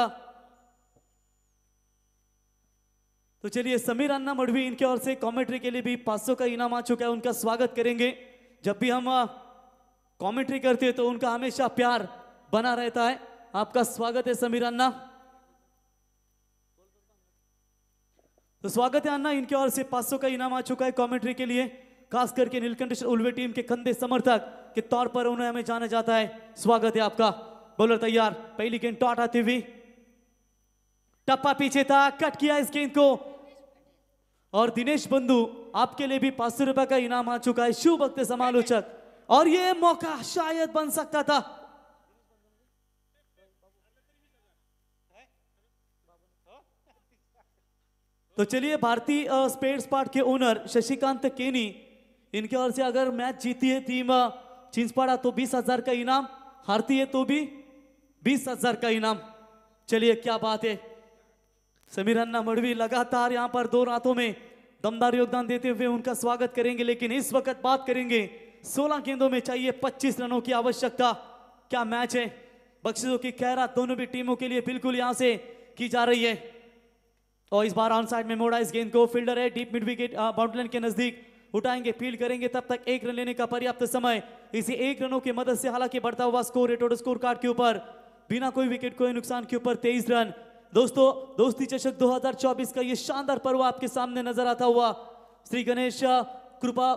तो चलिए समीर अन्ना मडवी, इनके ओर से कमेंट्री के लिए भी 500 का इनाम आ चुका है, उनका स्वागत करेंगे। जब भी हम कमेंट्री करते हैं तो उनका हमेशा प्यार बना रहता है। आपका स्वागत है समीर अन्ना। तो स्वागत है अन्ना, इनके ओर से 500 का इनाम आ चुका है कमेंट्री के लिए, खास करके नीलकंठेश्वर उल्वे टीम के कंधे समर्थक के तौर पर उन्हें हमें जाना जाता है। स्वागत है आपका। बॉलर तैयार, पहली गेंद टॉट आती हुई, टप्पा पीछे था, कट किया इस गेंद को, और दिनेश बंधु आपके लिए भी 500 रुपए का इनाम आ चुका है, शुभ भक्त समालोचक, और ये मौका शायद बन सकता था। तो चलिए भारतीय स्पेयर्स पार्ट के ओनर शशिकांत केनी, इनके ओर से अगर मैच जीती है टीम चिंचपाड़ा तो 20,000 का इनाम, हारती है तो भी 20,000 का इनाम। चलिए क्या बात है। समीर अन्ना मडवी लगातार यहाँ पर 2 रातों में दमदार योगदान देते हुए उनका स्वागत करेंगे, लेकिन इस वक्त बात करेंगे 16 गेंदों में चाहिए 25 रनों की आवश्यकता। क्या मैच है, बख्शिशों की खैरात दोनों भी टीमों के लिए बिल्कुल यहाँ से की जा रही है। और इस बार ऑन साइड में मोड़ा इस गेंद को, फील्डर है deep mid wicket boundary line के नजदीक, उठाएंगे फील्ड करेंगे, तब तक 1 रन लेने का पर्याप्त समय। इसी 1 रनों की मदद से हालांकि बढ़ता हुआ स्कोर है टोटल स्कोर कार्ड के ऊपर, बिना कोई विकेट कोई नुकसान के ऊपर 23 रन। दोस्तों दोस्ती चषक 2024 का ये शानदार पर्व आपके सामने नजर आता हुआ श्री गणेश कृपा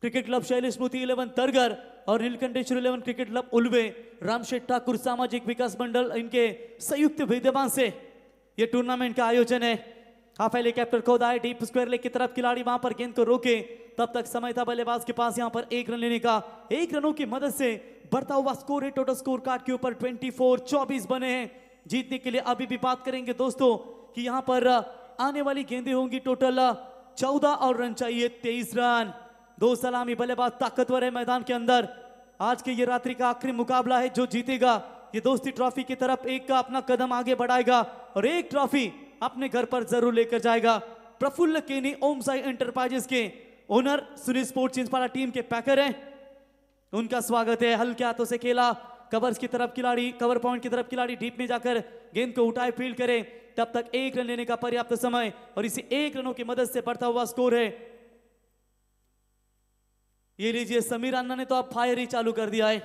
क्रिकेट क्लब शैलेश मोती 11 तरगर और नीलकंठेश्वर 11 क्रिकेट क्लब उल्वे रामशेठ ठाकुर सामाजिक विकास मंडल इनके संयुक्त विद्यमान से ये टूर्नामेंट का आयोजन है। हाफ हेलीकॉप्टर खोदा है डीप स्क्वायर लेग की तरफ, खिलाड़ी वहां पर गेंद को रोके, तब तक समय था बल्लेबाज के पास यहाँ पर 1 रन लेने का। 1 रनों की मदद से बढ़ता हुआ स्कोर है, टोटल स्कोर कार्ड के ऊपर 24 बने हैं। जीतने के लिए अभी भी बात करेंगे दोस्तों कि यहाँ पर आने वाली गेंदें होंगी टोटल 14 और रन चाहिए 23 रन। 2 सलामी बल्लेबाज ताकतवर है मैदान के अंदर। आज के ये रात्रि का आखिरी मुकाबला है, जो जीतेगा ये दोस्ती ट्रॉफी की तरफ एक का अपना कदम आगे बढ़ाएगा और एक ट्रॉफी अपने घर पर जरूर लेकर जाएगा। प्रफुल्ल केनी ओम साई एंटरप्राइजेस के owner Sunil sports Chinchpada team के पैकर हैं, उनका स्वागत है। हल्के हाथों से खेला, कवर्स की तरफ खिलाड़ी, कवर पॉइंट की तरफ खिलाड़ी डीप में जाकर गेंद को उठाए फील्ड करे, तब तक 1 रन लेने का पर्याप्त समय और इसी 1 रनों की मदद से बढ़ता हुआ स्कोर है। ये लीजिए समीर अन्ना ने तो अब फायर ही चालू कर दिया है।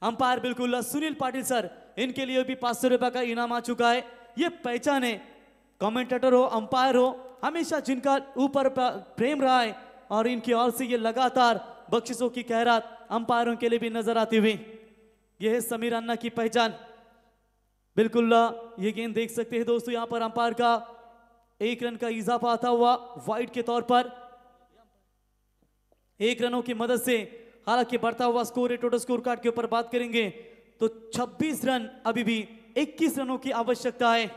अंपायर बिल्कुल सुनील पाटिल सर, इनके लिए भी 500 रुपए का इनाम आ चुका है। ये पहचान है, कमेंटेटर हो अंपायर हो, हमेशा जिनका ऊपर प्रेम रहा है और इनकी ओर से ये लगातार बख्शिशों की खैरात अंपायरों के लिए भी नजर आती हुई, यह है समीर अन्ना की पहचान। बिल्कुल ये गेंद देख सकते हैं दोस्तों, यहां पर अंपायर का 1 रन का इजाफा आता हुआ वाइड के तौर पर 1 रनों की मदद से। हालांकि बढ़ता हुआ स्कोर है, टोटल स्कोर कार्ड के ऊपर बात करेंगे तो 26 रन, अभी भी 21 रनों की आवश्यकता है।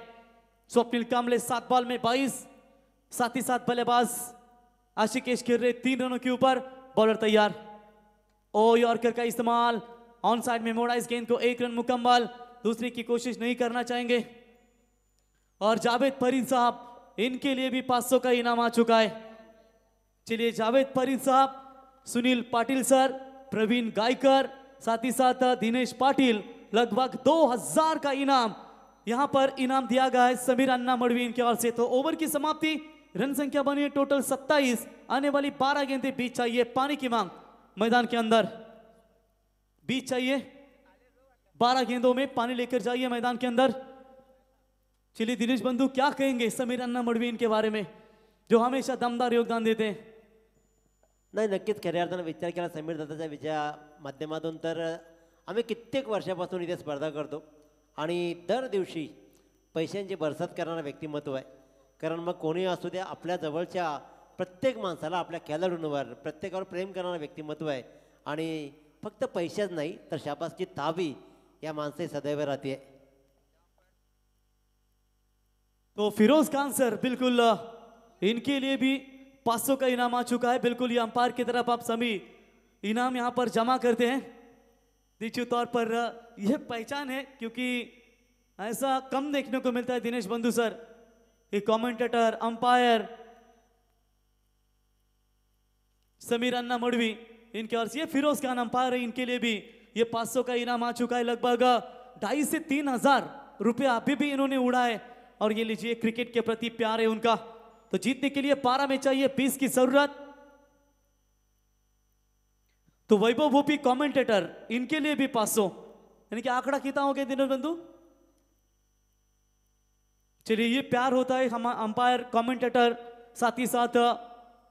स्वप्निल कामले 7 बॉल में 22, साथ ही साथ बल्लेबाज आशिकेश खिर्रे 3 रनों के ऊपर। बॉलर तैयार, ओ यॉर्कर का इस्तेमाल, ऑन साइड में मोड़ा इस गेंद को, 1 रन मुकम्मल, दूसरी की कोशिश नहीं करना चाहेंगे। और जावेद फरीद साहब, इनके लिए भी 500 का इनाम आ चुका है। चलिए जावेद फरीद साहब, सुनील पाटिल सर, प्रवीण गायकर, साथ ही साथ दिनेश पाटिल, लगभग 2000 का इनाम यहां पर इनाम दिया गया है समीर अन्ना मड़वी इनके ओर से। तो ओवर की समाप्ति, रन संख्या बनी है टोटल 27, आने वाली 12 गेंदें बीच चाहिए। पानी की मांग मैदान के अंदर, बीच चाहिए, 12 गेंदों में पानी लेकर जाइए मैदान के अंदर। चलिए दिनेश बंधु, क्या कहेंगे समीर अन्ना मड़वी इनके बारे में, जो हमेशा दमदार योगदान देते हैं? नाही, नक्कीच खऱ्या अर्थानं विचार केला समीर दादाच्या माध्यमातून तर आम्ही कित्येक वर्षापासून इथे स्पर्धा करतो आणि दर दिवशी पैशांची बरसात करणारं व्यक्तिमत्व आहे. कारण मग कोणी असू द्या, आपल्या जवळच्या प्रत्येक माणसाला, आपल्या खेळाडूंवर, प्रत्येकावर प्रेम करणारं व्यक्तिमत्व आहे आणि फक्त पैशाच नाही तर शाबासकी ताबी या माणसे सदैव राहते. तो फिरोज खान सर, बिल्कुल इनके लिए भी 500 का इनाम आ चुका है। बिल्कुल ये अंपायर की तरफ आप सभी इनाम यहाँ पर जमा करते हैं। निश्चित तौर पर यह पहचान है, क्योंकि ऐसा कम देखने को मिलता है दिनेश बंधु सर, ये कमेंटेटर, अंपायर समीर अन्ना मड़वी इनके और ये फिरोज खान अंपायर है, इनके लिए भी ये 500 का इनाम आ चुका है। लगभग 2,500 से 3,000 रुपया अभी भी इन्होंने उड़ा है और ये लीजिए क्रिकेट के प्रति प्यार है उनका। तो जीतने के लिए 12 में चाहिए 20 की जरूरत। तो वैभव भूपी कमेंटेटर, इनके लिए भी 500, यानी कि आंकड़ा कितना हो गया दिनेश बंधु? चलिए ये प्यार होता है हम अंपायर, कमेंटेटर, साथ ही साथ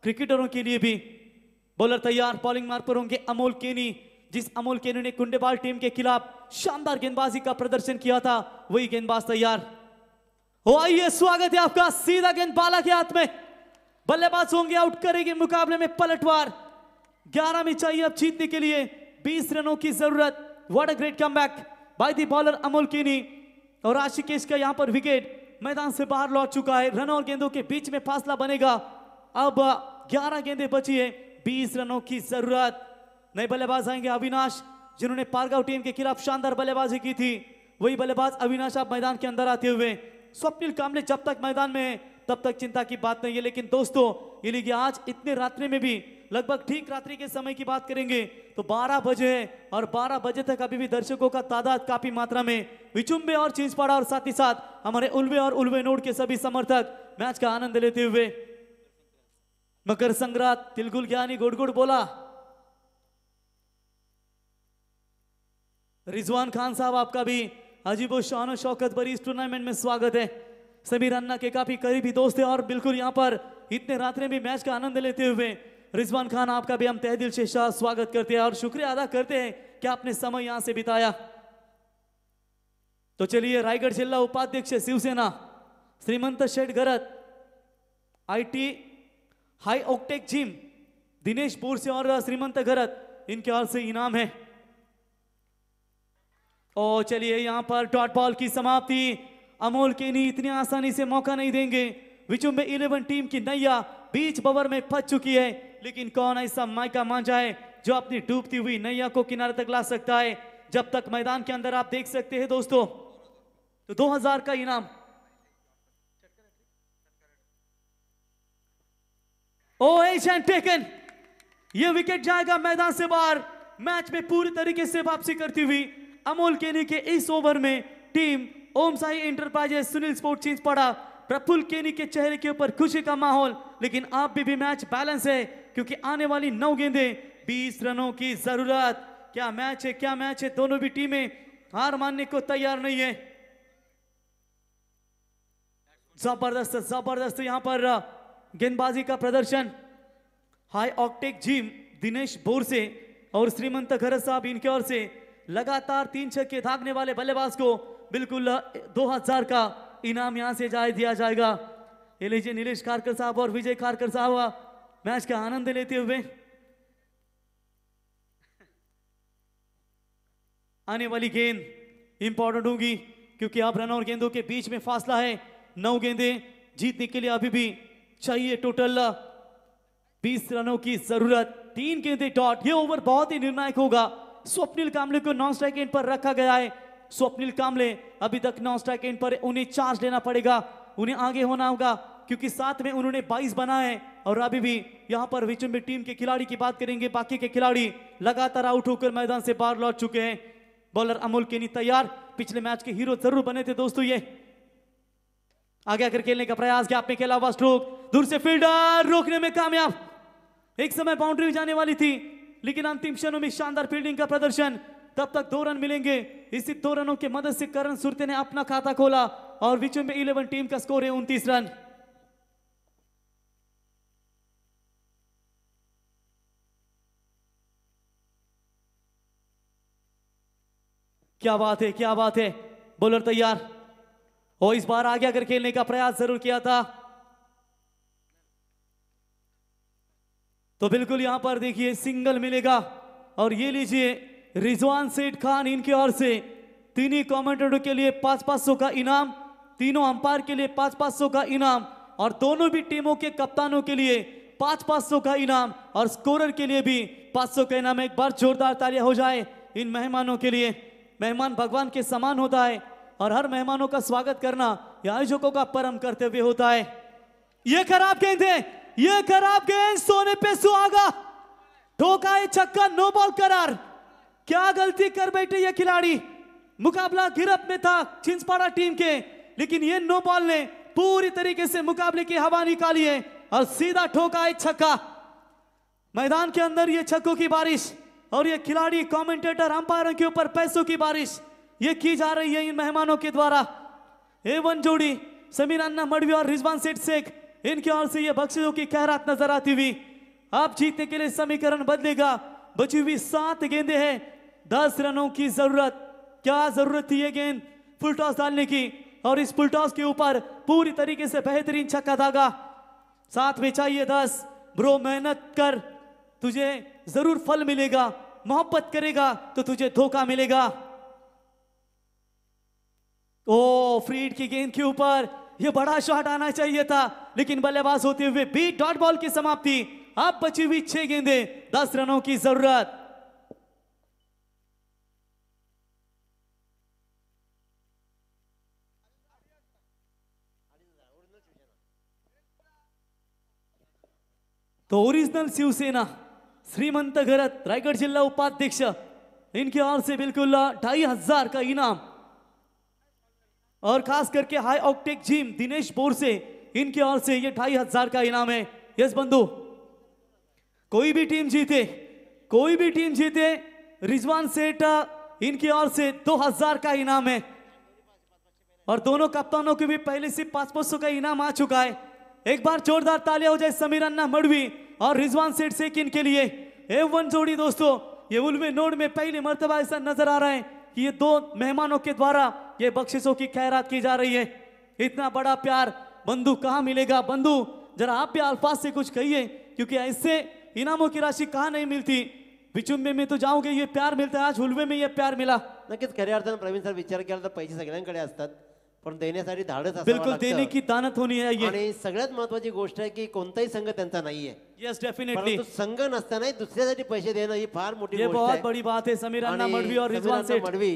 क्रिकेटरों के लिए भी। बॉलर तैयार, बॉलिंग मार्क पर होंगे अमोल केनी। जिस अमोल केनी ने कुंडेबाल टीम के खिलाफ शानदार गेंदबाजी का प्रदर्शन किया था, वही गेंदबाज तैयार हो। आइए, स्वागत है आपका। सीधा गेंद बाला के हाथ में, बल्लेबाज होंगे, आउट करेंगे मुकाबले में पलटवार। 11 में चाहिए अब जीतने के लिए, 20 रनों की जरूरत। What a great comeback by the bowler Amol केनी। और आशिकेश का यहां पर विकेट मैदान से बाहर लौट चुका है। रन और गेंदों के बीच में फासला बनेगा। अब 11 गेंदें बची है, 20 रनों की जरूरत। नए बल्लेबाज आएंगे अविनाश, जिन्होंने पारगांव टीम के खिलाफ शानदार बल्लेबाजी की थी। वही बल्लेबाज अविनाश आप मैदान के अंदर आते हुए। स्वप्निल कामले जब तक मैदान में है तब तक चिंता की बात नहीं है। लेकिन दोस्तों, ये लीजिए आज इतने रात्रि में भी, लगभग ठीक रात्रि के समय की बात करेंगे तो 12 बजे है और 12 बजे तक अभी भी दर्शकों का तादाद काफी मात्रा में विचुम्बे और चिंचपाड़ा और साथ ही साथ हमारे उल्वे और उल्वे नोड के सभी समर्थक मैच का आनंद लेते हुए। मकर संक्रांत, तिलगुल ज्ञानी गुड़ बोला। रिजवान खान साहब, आपका भी अजीबो शान शौकत भरी इस टूर्नामेंट में स्वागत है। समीर अन्ना के काफी करीबी दोस्त है और बिल्कुल यहाँ पर इतने रात्रि में मैच का आनंद लेते हुए रिजवान खान, आपका भी हम तहे दिल से स्वागत करते हैं और शुक्रिया अदा करते हैं कि आपने समय यहां से बिताया। तो चलिए, रायगढ़ जिला उपाध्यक्ष Shiv Sena Shrimant Sheth Gharat, IT high octane gym Dinesh Borse और श्रीमंत घरत, इनके ओर से इनाम है। और चलिए, यहां पर डॉट बॉल की समाप्ति। अमोल केनी इतनी आसानी से मौका नहीं देंगे। विचुम्बे 11 टीम की नैया बीच बवर में फंस चुकी है, लेकिन कौन ऐसा मायका मांझा है जो अपनी डूबती हुई नैया को किनारे तक ला सकता है। जब तक मैदान के अंदर आप देख सकते हैं दोस्तों, तो 2000 का इनाम। टेकन, ये विकेट जाएगा मैदान से बाहर। मैच में पूरी तरीके से वापसी करती हुई अमोल केनी के इस ओवर में टीम ओम साई एंटरप्राइजेस सुनील स्पोर्ट्स चीज पड़ा। प्रफुल्ल केनी के चेहरे के ऊपर खुशी का माहौल, लेकिन आप भी मैच बैलेंस है, क्योंकि आने वाली 9 गेंदें 20 रनों की जरूरत। क्या मैच है, क्या मैच है। दोनों भी टीमें हार मानने को तैयार नहीं है। जबरदस्त जबरदस्त यहां पर गेंदबाजी का प्रदर्शन। हाई ऑक्टेक जिम दिनेश बोरसे और श्रीमंत घरत साहब, इनकी ओर से लगातार 3 छक्के दागने वाले बल्लेबाज को बिल्कुल 2000 का इनाम यहां से जाए दिया जाएगा। ये लीजिए, नीलेश खारकर साहब और विजय खारकर साहब मैच का आनंद लेते हुए। आने वाली गेंद इंपॉर्टेंट होगी, क्योंकि अब रन और गेंदों के बीच में फासला है। 9 गेंदें जीतने के लिए अभी भी चाहिए टोटल 20 रनों की जरूरत। 3 गेंदें डॉट। ये ओवर बहुत ही निर्णायक होगा। स्वप्निल कामले को नॉन स्ट्राइक एंड पर रखा गया है। स्वप्निल कामले अभी तक नॉन स्ट्राइक एंड पर, उन्हें चार्ज लेना पड़ेगा, उन्हें आगे होना होगा, क्योंकि साथ में उन्होंने 22 बनाए हैं। और अभी भी यहां पर विचुम्बी टीम के खिलाड़ी की बात करेंगे, बाकी के खिलाड़ी लगातार आउट होकर मैदान से बाहर लौट चुके हैं। बॉलर अमोल केनी तैयार, पिछले मैच के हीरो जरूर बने थे दोस्तों। ये आगे आकर खेलने का प्रयास, गैप में खेला हुआ स्ट्रोक, दूर से फील्डर रोकने में कामयाब। एक समय बाउंड्री जाने वाली थी, लेकिन अंतिम क्षणों में शानदार फील्डिंग का प्रदर्शन। तब तक 2 रन मिलेंगे। इसी 2 रनों के मदद से करण सुरते ने अपना खाता खोला और विचुम्बे 11 टीम का स्कोर है 29 रन। क्या बात है, क्या बात है। बॉलर तैयार, और इस बार आगे आकर खेलने का प्रयास जरूर किया था। तो बिल्कुल यहां पर देखिए सिंगल मिलेगा। और ये लीजिए, रिजवान सेठ खान, इनकी ओर से तीनों कमेंटेटरों के लिए 500-500 का इनाम, तीनों अंपायर के लिए 500-500 का इनाम, और दोनों भी टीमों के कप्तानों के लिए 500-500 का इनाम, और स्कोरर के लिए भी 500 का इनाम। एक बार जोरदार तालियां हो जाए इन मेहमानों के लिए। मेहमान भगवान के समान होता है, और हर मेहमानों का स्वागत करना ये आयोजकों का परम कर्तव्य होता है। ये खराब गेंद है, ये खराब गेंद, सोने पे सुहागा, ठोका है छक्का, नो बॉल करार। क्या गलती कर बैठे ये खिलाड़ी। मुकाबला गिरफ्त में था छिंदवाड़ा टीम के, लेकिन ये नो बॉल ने पूरी तरीके से मुकाबले की हवा निकाली है और सीधा ठोका है छक्का। मैदान के अंदर ये छक्कों की बारिश, और ये खिलाड़ी, कमेंटेटर, अंपायरों के ऊपर पैसों की बारिश ये की जा रही है इन मेहमानों के द्वारा। A1 जोड़ी समीर अन्ना मडवी और रिजवान सेठ शेख, इनकी ओर से ये बख्शिशों की खैरात नजर आती हुई। अब जीतने के लिए समीकरण बदलेगा। बची हुई 7 गेंदें हैं, 10 रनों की जरूरत। क्या जरूरत थी ये गेंद फुल टॉस डालने की, और इस फुल टॉस के ऊपर पूरी तरीके से बेहतरीन छक्का दागा। साथ में चाहिए 10। ब्रो, मेहनत कर, तुझे जरूर फल मिलेगा। मोहब्बत करेगा तो तुझे धोखा मिलेगा। ओ, फ्रीड की गेंद के ऊपर ये बड़ा शॉट आना चाहिए था, लेकिन बल्लेबाज होते हुए बीट डॉट बॉल की समाप्ति। अब बची हुई 6 गेंदें, 10 रनों की जरूरत। तो ओरिजिनल शिवसेना श्रीमंत घरत रायगढ़ जिला उपाध्यक्ष, इनकी ओर से बिल्कुल 2500 का इनाम, और खास करके हाई ऑक्टेक जिम दिनेश बोरसे, इनकी ओर से ये 2500 का इनाम है। यस बंधु, कोई भी टीम जीते, कोई भी टीम जीते, रिजवान सेठ इनकी ओर से 2000 का इनाम है, और दोनों कप्तानों के भी पहले से 500 का इनाम आ चुका है। एक बार जोरदार तालियां हो जाए समीर अन्ना मडवी और रिजवान सेठ सेकिन के लिए A1 जोड़ी दोस्तों। ये उल्वे नोड में पहली मर्तबा ऐसा नजर आ रहा है कि ये दो मेहमानों के द्वारा ये बख्शिशों की खैरात की जा रही है। इतना बड़ा प्यार बंधु कहाँ मिलेगा? बंधु जरा आप भी अल्फाज से कुछ कहिए, क्योंकि ऐसे इनामों की राशि कहाँ नहीं मिलती। विचुंबे में तो जाओगे ये प्यार मिलता है, आज हुलवे में ये प्यार मिला। नक्कीच खऱ्या अर्थानं प्रवीण सर विचार केला तर पैसे सगळ्यांकडे असतात, पण देण्यासाठी धाडस असावं बिल्कुल लागतं. देने की दानत होनी है ये। आणि सगळ्यात महत्वाची गोष्ट आहे की कोणताही संघ त्यांचा नाहीये, यस डेफिनेटली, परंतु संघ नसताना दुसऱ्यासाठी पैसे देणं ही फार मोठी ये गोष्ट बहुत आहे. बड़ी बात है। समीर अन्ना आणि मडवी और रिजवान समीर सेठ, अण्णा मडवी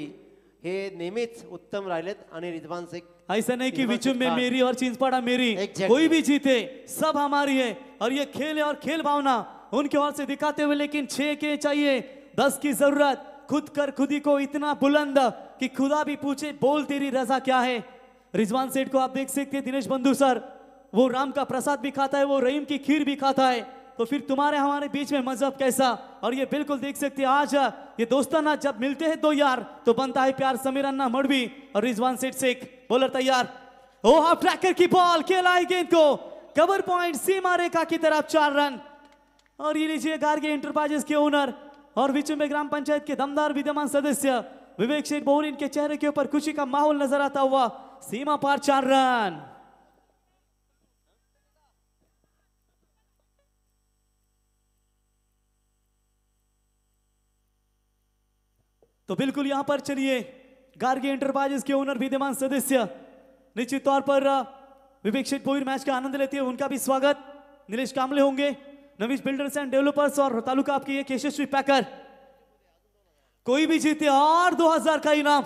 हे नेहमीच उत्तम राहिलेत आणि रिजवान शेख ऐसा नहीं कि रिजवान विचुंबे सेठ मेरी और चिंचपाड़ा मेरी, Exactly. कोई भी जीते सब हमारी है। और ये खेल है और खेल भावना उनके ओर से दिखाते हुए, लेकिन 6 के चाहिए 10 की जरूरत। खुद कर खुदी को इतना बुलंद कि खुदा भी पूछे बोल तेरी रजा क्या है। रिजवान सेठ को आप देख सकते हैं दिनेश बंधु सर, वो राम का प्रसाद भी खाता है, वो रहीम की खीर भी खाता है, तो फिर तुम्हारे हमारे बीच में मजहब कैसा। और ये बिल्कुल देख सकते हैं आज ये दोस्ताना जब मिलते हैं दो यार तो बनता है प्यार। समीर अन्ना मडवी और रिजवान सेठ शेख, बॉलर तैयार। ओ हाफ ट्रैकर की बॉल, खेला है गेंद को कवर पॉइंट सीमा रेखा की तरफ, 4 रन। और ये लीजिए गार्गे इंटरप्राइजेस के ओनर और विचुंबे ग्राम पंचायत के दमदार विद्यमान सदस्य विवेक शेठ बहुरीन के चेहरे के ऊपर खुशी का माहौल नजर आता हुआ। सीमा पार 4 रन। तो बिल्कुल यहां पर चलिए गार्गे इंटरप्राइजेस के ओनर विद्यमान सदस्य निश्चित तौर पर विवेक शेठ बहुरीन मैच का आनंद लेते हैं, उनका भी स्वागत। नीलेश कामले होंगे, नवीश बिल्डर्स एंड डेवलपर्स और तालुका आपके एक यशस्वी पैकर। कोई भी जीते और 2000 का इनाम।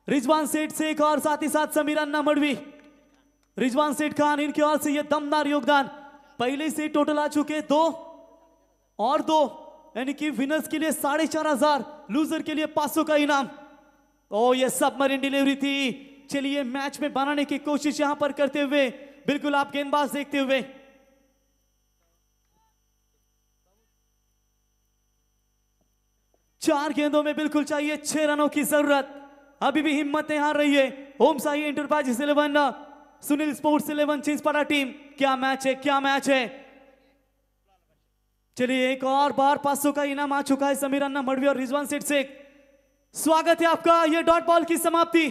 रिजवान सेठ शेख और साथ ही साथ समीर अन्ना मडवी, रिजवान सेठ खान, इनकी ओर से ये दमदार योगदान। पहले से टोटल आ चुके 2 और 2, यानी कि विनर्स के लिए 4500, लूजर के लिए 500 का इनाम। ओ ये सबमरीन डिलीवरी थी। चलिए मैच में बनाने की कोशिश यहां पर करते हुए, बिल्कुल आप गेंदबाज देखते हुए, चार गेंदों में बिल्कुल चाहिए 6 रनों की जरूरत। अभी भी हिम्मतें हार रही है Om Sai enterprises 11, Sunil sports 11 Chinchpada team. क्या मैच है, क्या मैच है। चलिए एक और बार 500 का इनाम आ चुका है समीर अन्ना मडवी और रिजवान सेठ शेख। स्वागत है आपका। ये डॉट बॉल की समाप्ति,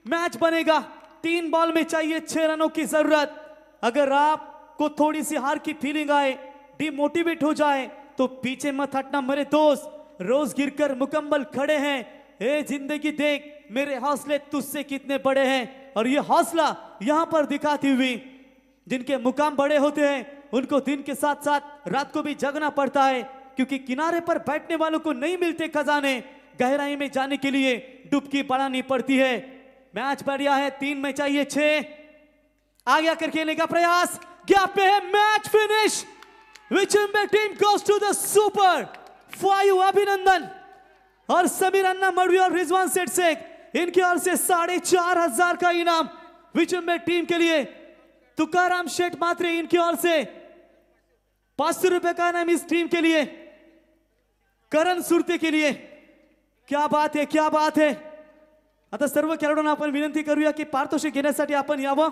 मैच बनेगा 3 बॉल में चाहिए 6 रनों की जरूरत। अगर आपको थोड़ी सी हार की फीलिंग आए, डिमोटिवेट हो जाए, तो पीछे मत हटना मेरे दोस्त। रोज गिरकर मुकम्मल खड़े हैं। ए जिंदगी देख मेरे हौसले तुझसे कितने बड़े हैं। और ये हौसला यहां पर दिखाती हुई, जिनके मुकाम बड़े होते हैं उनको दिन के साथ साथ रात को भी जगना पड़ता है, क्योंकि किनारे पर बैठने वालों को नहीं मिलते खजाने। गहराई में जाने के लिए डुबकी बढ़ानी पड़ती है। मैच बढ़िया है, 3 में चाहिए 6। आगे आकर खेलने का प्रयास, गैप पे है, मैच फिनिश। विचुंबे team goes to the super 5। अभिनंदन। और समीर अन्ना मडवी और रिजवान सेठ शेख, इनकी ओर से 4500 का इनाम विचुंबे टीम के लिए। तुकाराम शेठ मात्रे, इनकी ओर से 500 रुपए का इनाम इस टीम के लिए। करण सुरते के लिए। क्या बात है, क्या बात है। आता सर्व खेळाडूंना आपण विनंती करूया की पारितोषिक घेण्यासाठी आपण यावं।